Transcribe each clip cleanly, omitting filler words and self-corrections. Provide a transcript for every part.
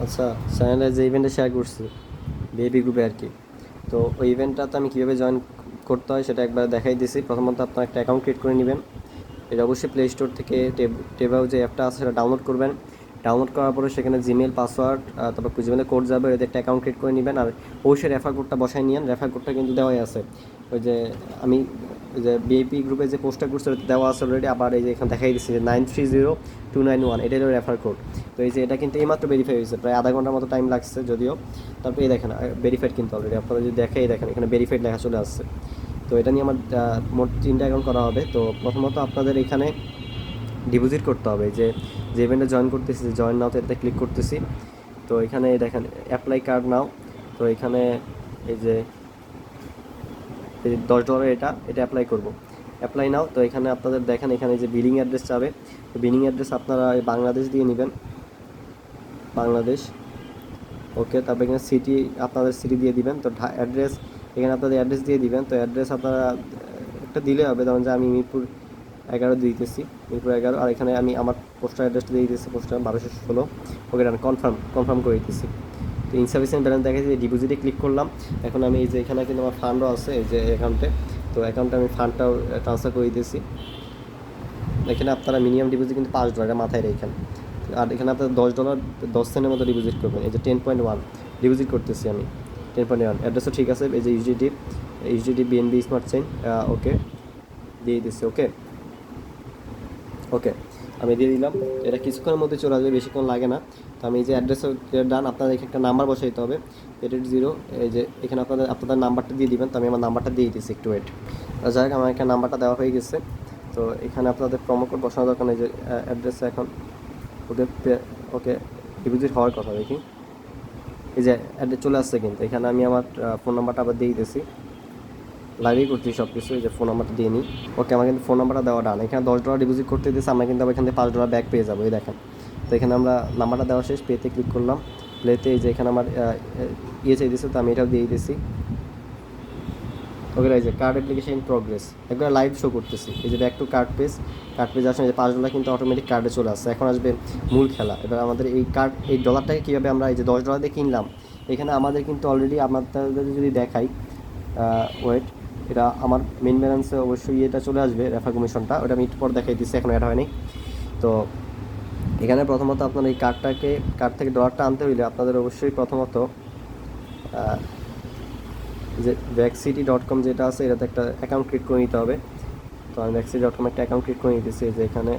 আচ্ছা, চ্যানেলে যে ইভেন্টটা শেয়ার করছি বেবি গ্রুপে আর কি, তো ওই ইভেন্টটা তো আমি কীভাবে জয়েন করতে হয় সেটা একবার দেখাই দিছি। প্রথমত আপনার একটা অ্যাকাউন্ট ক্রিয়েট করে নেবেন। এটা অবশ্যই প্লে স্টোর থেকে টেবাও যে অ্যাপটা আছে সেটা ডাউনলোড করবেন। ডাউনলোড করার পরে সেখানে জিমেল পাসওয়ার্ড, তারপর জিমেলে কোড যাবে, এদের একটা অ্যাকাউন্ট ক্রিয়েট করে নেবেন। আর অবশ্যই রেফার কোডটা বসাই নিন। রেফার কোডটা কিন্তু দেওয়াই আছে, ওই যে আমি ওই যে বিএপি গ্রুপে যে পোস্টটা করছে ওটা দেওয়া আছে অলরেডি। আবার এই যে এখানে দেখাই দিচ্ছি যে 930291, এটাই হলো রেফার কোড। তো এই যে এটা কিন্তু এইমাত্র ভেরিফাই হয়েছে, প্রায় আধা ঘন্টার মতো টাইম লাগছে যদিও। তারপরে এই দেখেন ভেরিফাইড কিন্তু অলরেডি, আপনারা যদি দেখে দেখেন এখানে ভেরিফাইড লেখা চলে আসছে। তো এটা নিয়ে আমার মোট 3টা অ্যাকাউন্ট করা হবে। তো প্রথমত আপনাদের এখানে ডিপোজিট করতে হবে, যে যে ইভেন্টে জয়েন করতেছি, যে জয়েন নাও, তো এটাতে ক্লিক করতেছি। তো এখানে দেখেন অ্যাপ্লাই কার্ড নাও। তো এখানে এই যে $10 এটা অ্যাপ্লাই করব, অ্যাপ্লাই নাও। তো এখানে আপনাদের দেখেন এখানে যে বিলিং অ্যাড্রেস চাবে, তো বিলিং অ্যাড্রেস আপনারা বাংলাদেশ দিয়ে নেবেন, বাংলাদেশ। ওকে, তারপর এখানে সিটি আপনাদের সিটি দিয়ে দিবেন। তো অ্যাড্রেস এখানে আপনাদের অ্যাড্রেস দিয়ে দিবেন। তো অ্যাড্রেস আপনারা একটা দিলে হবে, ধরুন যে আমি মিরপুর 11 দিতেছি, মিরপুর 11। আর এখানে আমি আমার পোস্টার অ্যাড্রেসটা দিয়ে দিতেছি, পোস্টার 1216। ওকে, ডান, কনফার্ম করে দিতেছি। তো ইনসাফিসিয়েন্ট ব্যালেন্স দেখাচ্ছি, ডিপোজিটে ক্লিক করলাম। এখন আমি এই যে এখানে কিন্তু আমার ফান্ডও আছে এই যে অ্যাকাউন্টে, তো অ্যাকাউন্টে আমি ফান্ডটাও ট্রান্সফার করে দিতেছি। এখানে আপনারা মিনিমাম ডিপোজিট কিন্তু $5 মাথায় রেখেন। আর এখানে আপনার $10 10 সেন্টের মতো ডিপোজিট করবেন। এই যে 10.1 ডিপোজিট করতেছি আমি, 10.1। অ্যাড্রেসও ঠিক আছে, এই যে ইউজিডি বিএনবি স্মার্ট চেইন। ওকে, দিয়ে দিচ্ছি। ওকে ওকে আমি দিয়ে দিলাম। এটা কিছুক্ষণের মধ্যে চলে আসবে, বেশিক্ষণ লাগে না। তো আমি এই যে অ্যাড্রেস ডান, আপনাদের এখানে একটা নাম্বার বসাইতে হবে, 880। এই যে এখানে আপনাদের নাম্বারটা দিয়ে দিবেন। তো আমি আমার নাম্বারটা দিয়ে দিচ্ছি, একটু ওয়েট। যাই হোক, আমার এখানে নাম্বারটা দেওয়া হয়ে গেছে। তো এখানে আপনাদের প্রোমো কোড বসানো দরকার নেই, যে অ্যাড্রেসে এখন ওকে ওকে ডিপোজিট হওয়ার কথা। দেখি এই যে অ্যাড্রেস চলে আসছে, কিন্তু এখানে আমি আমার ফোন নাম্বারটা আবার দিয়ে দিতেছি, লাইভেই করছি সব কিছু। এই যে ফোন নাম্বারটা দিয়ে নিই। ওকে, আমার কিন্তু ফোন নাম্বারটা দেওয়া ডান। এখানে $10 ডিপোজিট করতে দিয়েছে, আমরা কিন্তু আবার এখান থেকে $5 ব্যাক পেয়ে যাবো, এই দেখেন। তো এখানে আমরা নাম্বারটা দেওয়া শেষ, পেতে ক্লিক করলাম। প্লেতে এই যে এখানে আমার চাই দিয়েছে, তো আমি এটাও দিয়ে দিয়েছি। ওকে, এই যে কার্ড অ্যাপ্লিকেশন ইন প্রোগ্রেস, একবার লাইভ শো করতেছি। এই যে ব্যাক টু কার্ড পেজ আসলে যে $5 কিন্তু অটোমেটিক কার্ডে চলে আসছে। এখন আসবে মূল খেলা। এবার আমাদের এই ডলারটাকে কীভাবে আমরা এই যে $10 দিয়ে কিনলাম, এখানে আমাদের কিন্তু অলরেডি আমাদের যদি দেখাই, ওয়েট, এটা আমার মেন ব্যালেন্সে অবশ্যই এটা চলে আসবে, রেফার কমিশনটা, ওটা আমি একটু পর দেখাই দিচ্ছি, এখন অ্যাড হয়নি। তো এখানে প্রথমত আপনার এই কার্ড থেকে ডলারটা আনতে হইলে আপনাদের অবশ্যই প্রথমত যে vaxcity.com যেটা আছে এটাতে একটা অ্যাকাউন্ট ক্রিয়েট করে নিতে হবে। তো আমি vaxcity.com একটা অ্যাকাউন্ট ক্রিয়েট করে নিতেছি। যে এখানে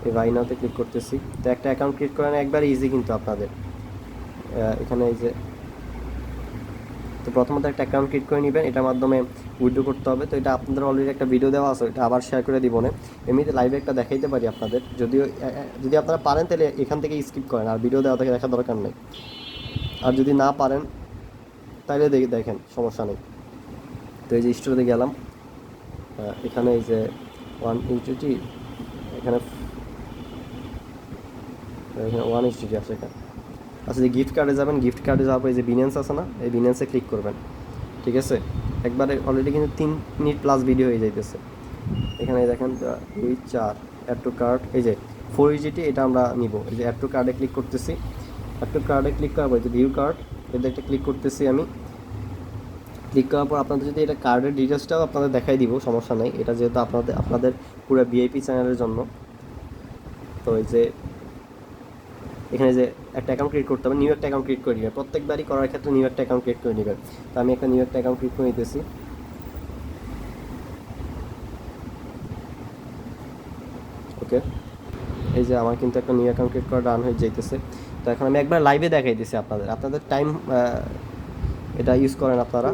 এই বাইনাতে ক্লিক করতেছি। তো একটা অ্যাকাউন্ট ক্রিয়েট করা একবার ইজি কিন্তু আপনাদের এখানে এই যে, তো প্রথমত একটা অ্যাকাউন্ট ক্রিয়েট করে নেবেন, এটার মাধ্যমে উইথড্র করতে হবে। তো এটা আপনাদের অলরেডি একটা ভিডিও দেওয়া আছে, এটা আবার শেয়ার করে দিব না, এমনিতে লাইভে একটা দেখাইতে পারি আপনাদের। যদিও যদি আপনারা পারেন তাহলে এখান থেকে স্কিপ করেন, আর ভিডিও দেওয়া থেকে দেখার দরকার নেই। আর যদি না পারেন তাহলে দেখেন, সমস্যা নেই। তো এই যে স্টোরে গেলাম, এখানে এই যে 180, এখানে 180 আছে এখানে। আচ্ছা, যে গিফট কার্ডে যাবেন, গিফট কার্ডে যাওয়ার পর এই যে বিনেন্স আছে না, এই বিনেন্সে ক্লিক করবেন। ঠিক আছে, একবারে অলরেডি কিন্তু 3 মিনিট প্লাস ভিডিও হয়ে যাইতেছে। এখানে দেখেন 2 4 অ্যাড টু কার্ট, এই যে 4EGT, এটা আমরা নিব। এই যে অ্যাড টু কার্ডে ক্লিক করতেছি। অ্যাড টু কার্ডে ক্লিক করার পর যে ভিউ কার্ড, এটা একটা ক্লিক করতেছি আমি। ক্লিক করার পর আপনাদের যদি এটা কার্ডের ডিটেলসটাও আপনাদের দেখাই দিব, সমস্যা নেই, এটা যেহেতু আপনাদের পুরো ভিআইপি চ্যানেলের জন্য। তো এই যে এখানে যে একটা অ্যাকাউন্ট ক্রিয়েট করতে হবে, নিউ একটা অ্যাকাউন্ট ক্রিয়েট করে নেবেন, প্রত্যেকবারই করার ক্ষেত্রে নিউ একটা অ্যাকাউন্ট ক্রিয়েট করে নেবেন। তো আমি একটা নিউ একটা অ্যাকাউন্ট ক্রিয়েট করে নিতেছি। ওকে, এই যে আমার কিন্তু একটা নিউ অ্যাকাউন্ট ক্রিয়েট করা ডান হয়ে যাইতেছে। তো এখন আমি একবার লাইভে দেখাই দিচ্ছি আপনাদের টাইম এটা ইউজ করেন আপনারা।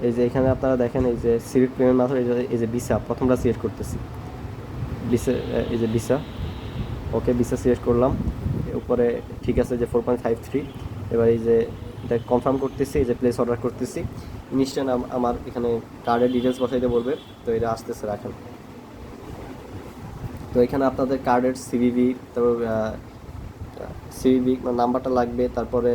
এই যে এখানে আপনারা দেখেন, এই যে সিলেক্ট পেমেন্ট মেথড, এই যে ভিসা প্রথমটা সিলেক্ট করতেছি, ভিসা, এই যে ভিসা। ওকে, ভিসা সিলেক্ট করলাম, উপরে ঠিক আছে যে 4.53। এবার এই যে এটা কনফার্ম করতেছি, এই যে প্লেস অর্ডার করতেছি। ইনস্ট্যান্ট আমার এখানে কার্ডের ডিটেলস বসাইতে বলবে, তো এটা আসতেছে, রাখেন। তো এখানে আপনাদের কার্ডের তারপর সিভিভি নাম্বারটা লাগবে, তারপরে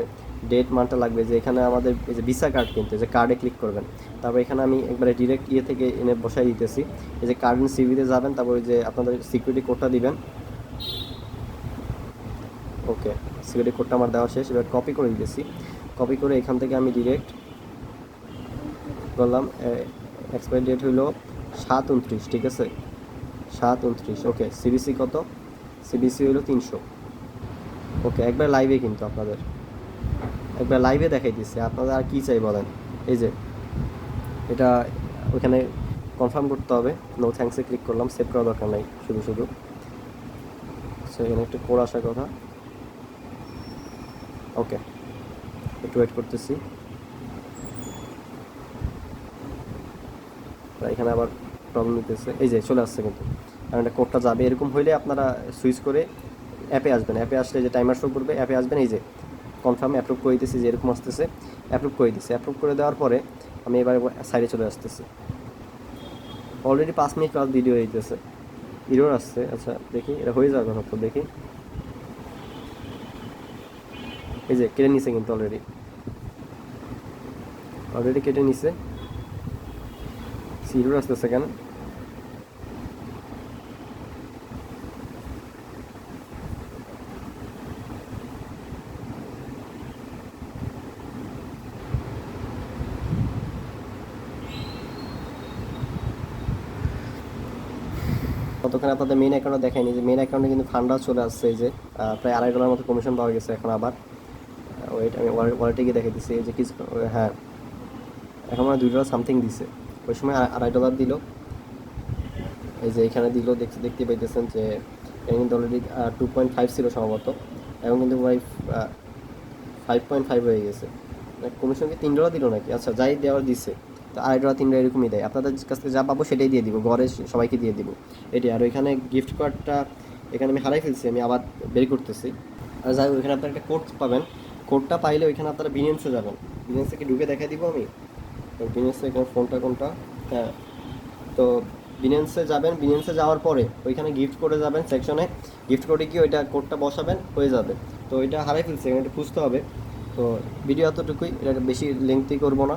ডেট মানটা লাগবে। যে এখানে আমাদের এই যে ভিসা কার্ড, কিন্তু যে কার্ডে ক্লিক করবেন। তারপর এখানে আমি একবারে ডিরেক্ট থেকে এনে বসাই দিতেছি। এই যে কার্ড সিভিতে যাবেন, তারপরে যে আপনাদের সিকিউরিটি কোডটা দিবেন। ওকে, সিকিউরিটি কোডটা আমার দেওয়া শেষ, এবার কপি করে দিতেছি। কপি করে এখান থেকে আমি ডিরেক্ট করলাম, এক্সপায়ারি ডেট হইলো 7/29, ঠিক আছে 7/29। ওকে, সিবিসি কত? সিবিসি হইলো 300। ওকে, একবার লাইভে কিন্তু আপনাদের একবার লাইভে দেখাই দিচ্ছে, আপনাদের আর কি চাই বলেন। এই যে এটা ওইখানে কনফার্ম করতে হবে, নো থ্যাঙ্কসে ক্লিক করলাম, সেভ করা দরকার নাই শুধু শুধু। সো এখানে একটা কোড আসার কথা। ওকে, একটু ওয়েট করতেছি। এখানে আবার প্রবলেম দিতেছে, এই যে চলে আসছে কিন্তু, কারণ এটা কোডটা যাবে। এরকম হইলে আপনারা সুইচ করে অ্যাপে আসবেন, অ্যাপে আসলে যে টাইমার শো করবে, অ্যাপে আসবেন, এই যে কনফার্ম অ্যাপ্রুভ করে দিতেছি, যে এরকম আসতেছে, অ্যাপ্রুভ করে দিতেছি। অ্যাপ্রুভ করে দেওয়ার পরে আমি এবার সাইডে চলে আসতেছি। অলরেডি 5 মিনিট প্লাস ভিডিও হইতেছে, ইরোর আসছে। আচ্ছা দেখি এটা হয়ে যাবে কথা তো, দেখি। এই যে কেটে নিছে কিন্তু, অলরেডি কেটে নিছে। ইরোর আসতেছে কেন? ততক্ষণে আপনাদের মেইন অ্যাকাউন্টে দেখায়নি, যে মেইন অ্যাকাউন্টে কিন্তু ফান্ডও চলে আসছে। এই যে প্রায় $2.5 মতো কমিশন পাওয়া গেছে এখন আবার। ওয়েট, আমি ওয়ালেটে গিয়ে দেখে দিচ্ছি, এই যে কিছু, হ্যাঁ এখন মানে $2 সামথিং দিছে, ওই সময় $2.5 দিল। এই যে এখানে দিল, দেখতে পাইতেছেন যে এখানে কিন্তু অলরেডি 2.5 ছিল সম্ভবত, এখন কিন্তু প্রায় 5.5 হয়ে গেছে। কমিশন কি $3 দিল নাকি? আচ্ছা যাই দেওয়ার দিছে, তো $2.5 $3 এরকমই দেয়। আপনাদের কাছ থেকে যা পাবো সেটাই দিয়ে দিব, ঘরে সবাইকে দিয়ে দিব এটি। আর ওইখানে গিফট কার্ডটা এখানে আমি হারাই ফেলছি, আমি আবার বের করতেছি। আর যাই হোক, ওইখানে আপনারা একটা কোড পাবেন, কোডটা পাইলে ওইখানে আপনারা বিনিয়ন্সে যাবেন। বিনিয়ন্সে কি ঢুকে দেখাই দিব আমি, তো বিনিয়ন্সে এখানে ফোনটা কোনটা, হ্যাঁ। তো বিনিয়ন্সে যাবেন, বিনিয়ন্সে যাওয়ার পরে ওইখানে গিফট কোডে যাবেন, সেকশনে গিফট কোডে গিয়ে ওইটা কোডটা বসাবেন, হয়ে যাবে। তো ওইটা হারাই ফেলছি, এখানে একটু খুঁজতে হবে। তো ভিডিও এতটুকুই, এটা বেশি লেংথি করবো না।